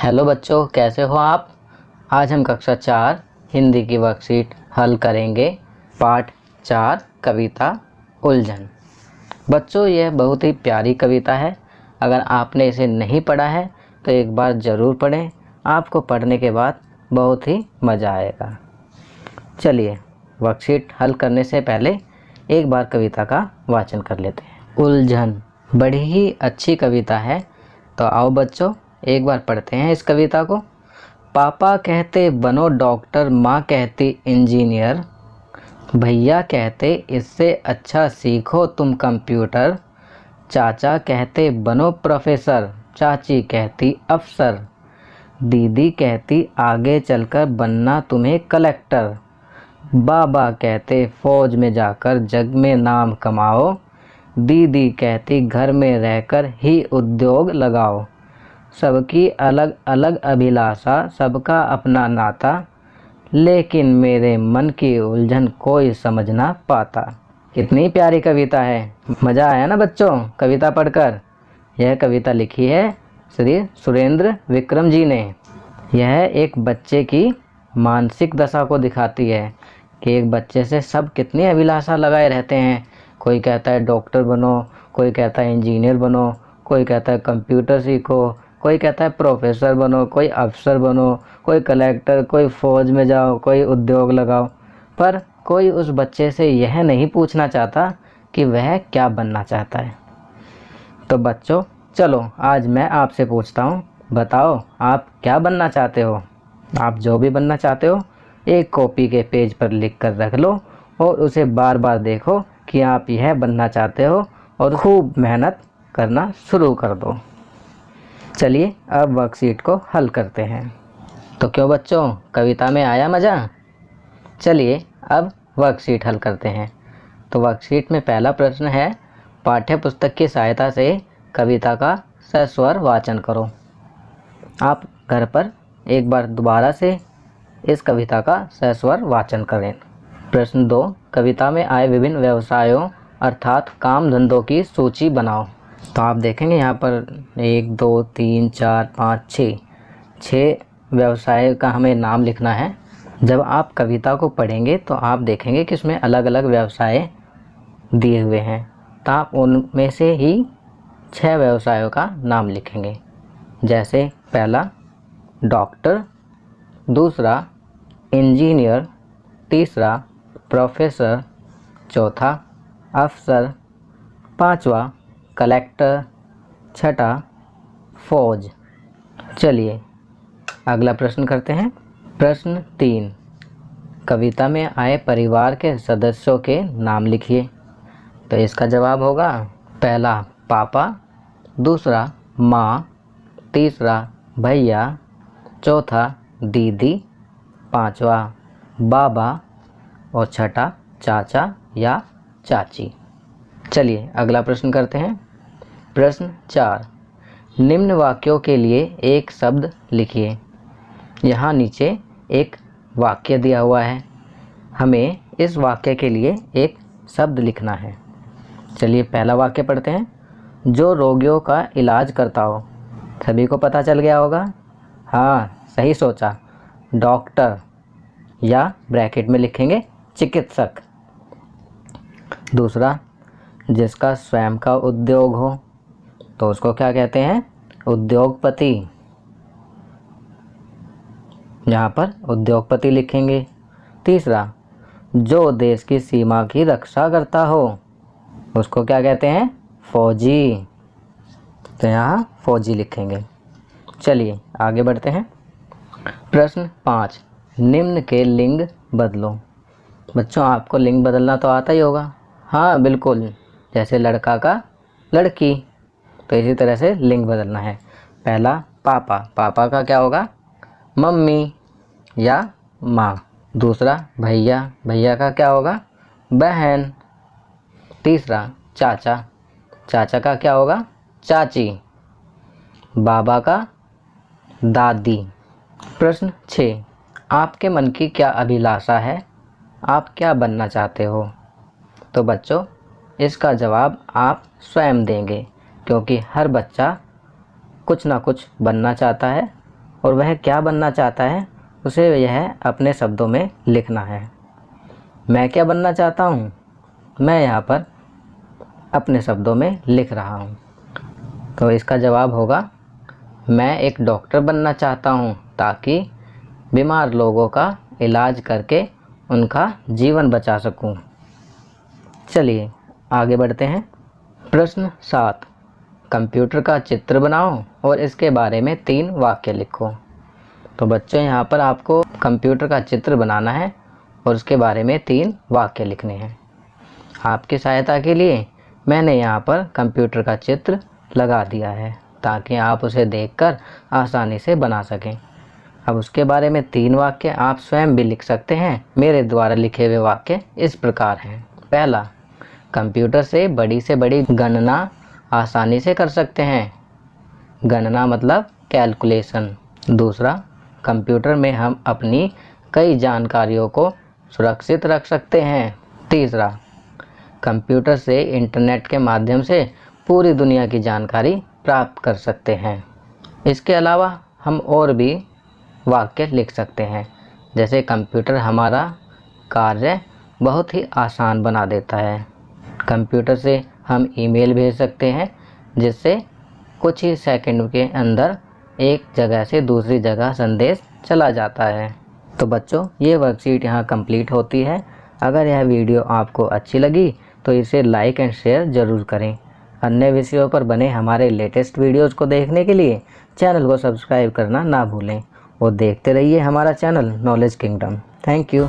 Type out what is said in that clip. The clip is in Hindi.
हेलो बच्चों, कैसे हो आप। आज हम कक्षा 4 हिंदी की वर्कशीट हल करेंगे। पाठ 4 कविता उलझन। बच्चों, यह बहुत ही प्यारी कविता है। अगर आपने इसे नहीं पढ़ा है तो एक बार ज़रूर पढ़ें। आपको पढ़ने के बाद बहुत ही मज़ा आएगा। चलिए, वर्कशीट हल करने से पहले एक बार कविता का वाचन कर लेते हैं। उलझन बड़ी ही अच्छी कविता है, तो आओ बच्चों एक बार पढ़ते हैं इस कविता को। पापा कहते बनो डॉक्टर, माँ कहती इंजीनियर, भैया कहते इससे अच्छा सीखो तुम कंप्यूटर, चाचा कहते बनो प्रोफेसर, चाची कहती अफसर, दीदी कहती आगे चलकर बनना तुम्हें कलेक्टर, बाबा कहते फौज में जाकर जग में नाम कमाओ, दीदी कहती घर में रहकर ही उद्योग लगाओ, सबकी अलग अलग अभिलाषा, सबका अपना नाता, लेकिन मेरे मन की उलझन कोई समझ ना पाता। कितनी प्यारी कविता है। मज़ा आया ना बच्चों कविता पढ़कर। यह कविता लिखी है श्री सुरेंद्र विक्रम जी ने। यह एक बच्चे की मानसिक दशा को दिखाती है कि एक बच्चे से सब कितनी अभिलाषा लगाए रहते हैं। कोई कहता है डॉक्टर बनो, कोई कहता है इंजीनियर बनो, कोई कहता है कंप्यूटर सीखो, कोई कहता है प्रोफेसर बनो, कोई अफसर बनो, कोई कलेक्टर, कोई फ़ौज में जाओ, कोई उद्योग लगाओ। पर कोई उस बच्चे से यह नहीं पूछना चाहता कि वह क्या बनना चाहता है। तो बच्चों चलो आज मैं आपसे पूछता हूँ, बताओ आप क्या बनना चाहते हो। आप जो भी बनना चाहते हो एक कॉपी के पेज पर लिख कर रख लो और उसे बार बार देखो कि आप यह बनना चाहते हो और खूब मेहनत करना शुरू कर दो। चलिए अब वर्कशीट को हल करते हैं। तो क्यों बच्चों, कविता में आया मज़ा। चलिए अब वर्कशीट हल करते हैं। तो वर्कशीट में पहला प्रश्न है, पाठ्य पुस्तक की सहायता से कविता का सस्वर वाचन करो। आप घर पर एक बार दोबारा से इस कविता का सस्वर वाचन करें। प्रश्न 2, कविता में आए विभिन्न व्यवसायों अर्थात काम धंधों की सूची बनाओ। तो आप देखेंगे यहाँ पर 1 2 3 4 5 6 व्यवसाय का हमें नाम लिखना है। जब आप कविता को पढ़ेंगे तो आप देखेंगे कि इसमें अलग अलग व्यवसाय दिए हुए हैं, तो आप उनमें से ही 6 व्यवसायों का नाम लिखेंगे। जैसे पहला डॉक्टर, दूसरा इंजीनियर, तीसरा प्रोफेसर, चौथा अफसर, पांचवा कलेक्टर, छठा फौज। चलिए अगला प्रश्न करते हैं। प्रश्न 3, कविता में आए परिवार के सदस्यों के नाम लिखिए। तो इसका जवाब होगा पहला पापा, दूसरा माँ, तीसरा भैया, चौथा दीदी, पांचवा बाबा और छठा चाचा या चाची। चलिए अगला प्रश्न करते हैं। प्रश्न 4, निम्न वाक्यों के लिए एक शब्द लिखिए। यहाँ नीचे एक वाक्य दिया हुआ है, हमें इस वाक्य के लिए एक शब्द लिखना है। चलिए पहला वाक्य पढ़ते हैं, जो रोगियों का इलाज करता हो। सभी को पता चल गया होगा। हाँ सही सोचा, डॉक्टर या ब्रैकेट में लिखेंगे चिकित्सक। दूसरा, जिसका स्वयं का उद्योग हो तो उसको क्या कहते हैं, उद्योगपति। यहाँ पर उद्योगपति लिखेंगे। तीसरा, जो देश की सीमा की रक्षा करता हो उसको क्या कहते हैं, फौजी। तो यहाँ फौजी लिखेंगे। चलिए आगे बढ़ते हैं। प्रश्न 5, निम्न के लिंग बदलो। बच्चों आपको लिंग बदलना तो आता ही होगा। हाँ बिल्कुल, जैसे लड़का का लड़की, तो इसी तरह से लिंग बदलना है। पहला पापा, पापा का क्या होगा, मम्मी या माँ। दूसरा भैया, भैया का क्या होगा, बहन। तीसरा चाचा, चाचा का क्या होगा, चाची। बाबा का दादी। प्रश्न 6, आपके मन की क्या अभिलाषा है, आप क्या बनना चाहते हो। तो बच्चों इसका जवाब आप स्वयं देंगे, क्योंकि हर बच्चा कुछ ना कुछ बनना चाहता है और वह क्या बनना चाहता है उसे यह अपने शब्दों में लिखना है। मैं क्या बनना चाहता हूँ, मैं यहाँ पर अपने शब्दों में लिख रहा हूँ। तो इसका जवाब होगा मैं एक डॉक्टर बनना चाहता हूँ ताकि बीमार लोगों का इलाज करके उनका जीवन बचा सकूँ। चलिए आगे बढ़ते हैं। प्रश्न 7, कंप्यूटर का चित्र बनाओ और इसके बारे में 3 वाक्य लिखो। तो बच्चों यहाँ पर आपको कंप्यूटर का चित्र बनाना है और उसके बारे में 3 वाक्य लिखने हैं। आपकी सहायता के लिए मैंने यहाँ पर कंप्यूटर का चित्र लगा दिया है ताकि आप उसे देखकर आसानी से बना सकें। अब उसके बारे में 3 वाक्य आप स्वयं भी लिख सकते हैं। मेरे द्वारा लिखे हुए वाक्य इस प्रकार हैं। पहला, कंप्यूटर से बड़ी गणना आसानी से कर सकते हैं। गणना मतलब कैलकुलेशन। दूसरा, कंप्यूटर में हम अपनी कई जानकारियों को सुरक्षित रख सकते हैं। तीसरा, कंप्यूटर से इंटरनेट के माध्यम से पूरी दुनिया की जानकारी प्राप्त कर सकते हैं। इसके अलावा हम और भी वाक्य लिख सकते हैं, जैसे कंप्यूटर हमारा कार्य बहुत ही आसान बना देता है। कंप्यूटर से हम ईमेल भेज सकते हैं जिससे कुछ ही सेकंड के अंदर एक जगह से दूसरी जगह संदेश चला जाता है। तो बच्चों ये वर्कशीट यहाँ कंप्लीट होती है। अगर यह वीडियो आपको अच्छी लगी तो इसे लाइक एंड शेयर ज़रूर करें। अन्य विषयों पर बने हमारे लेटेस्ट वीडियोज़ को देखने के लिए चैनल को सब्सक्राइब करना ना भूलें और देखते रहिए हमारा channel knowledge kingdom. Thank you.